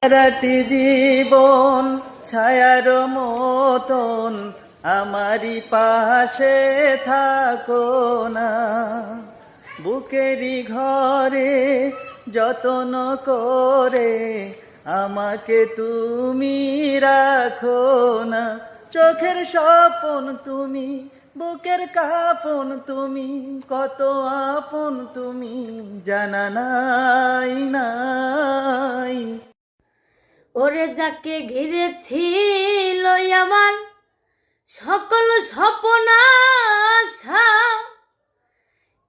সারাটি জীবন ছায়ার মতন আমারই পাশে থাকো না, বুকেরই ঘরে যত্ন করে আমাকে তুমি রাখো না। চোখের স্বপন তুমি, বুকের কাপন তুমি, কত আপন তুমি জানা নাই নাই। ওরে যাকে ঘিরেছিল আমার সকল স্বপ্ন আশা,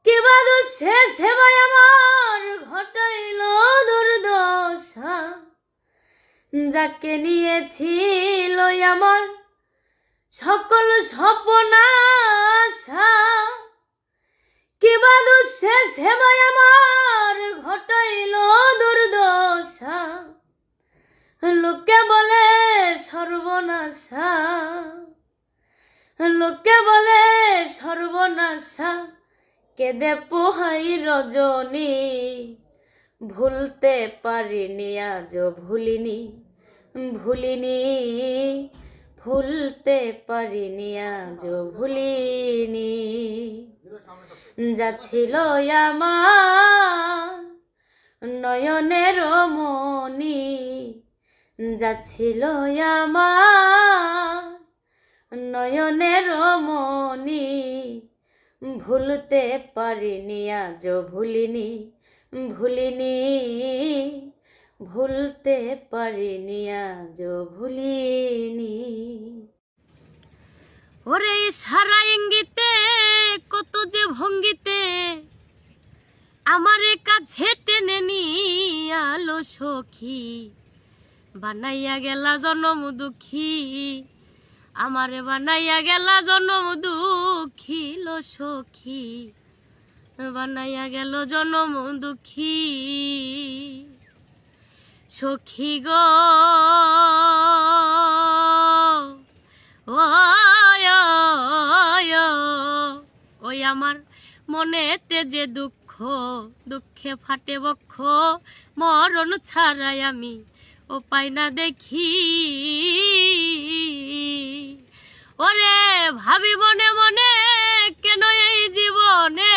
কিবা দুঃখে সেবায় আমার ঘটাইল দুর্দশা। যাকে নিয়েছিল আমার সকল স্বপ্ন আশা, কিবা দুঃখে সেবায় আমার ঘটাইল দুর্দশা। লোকে বলে সর্বনাশা, লোকে বলে সর্বনাশা, কেঁদে পোহাই রজনী। ভুলতে পারিনি আজও ভুলিনি, ভুলিনি, ভুলতে পারিনি আজও ভুলিনি। যা ছিল আমার নয়নের মনি, যা ছিল আমার নয়নের মনি। ভুলতে পারিনি আজও ভুলিনি, ভুলিনি, ভুলতে পারিনি আজও ভুলিনি। ওরে সারা ইঙ্গিতে কত যে ভঙ্গিতে আমারে কাছে টেনে নিয়ে আলো সখী, বানাইয়া গেলা জনম দুঃখী, আমারে বানাইয়া গেলা জনম দুঃখী লো সখী, বানাইয়া গেল জনম দুঃখী। সখী গো ওই আমার মনেতে যে দুঃখ, দুঃখে ফাটে বক্ষ, মরণ ছাড়াই আমি ও পাই না দেখি। ওরে ভাবি মনে মনে কেন এই জীবনে,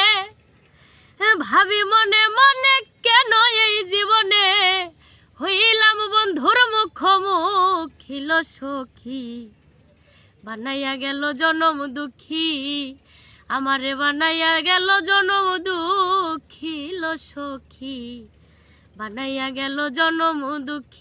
ভাবি মনে মনে কেন এই জীবনে হইলাম বন্ধুর মুখোমুখি লো সখী, বানাইয়া গেল জনম দুঃখী, আমারে বানাইয়া গেল জনম দুঃখী লো সখী, বানাইয়া গেল জনম দুঃখী।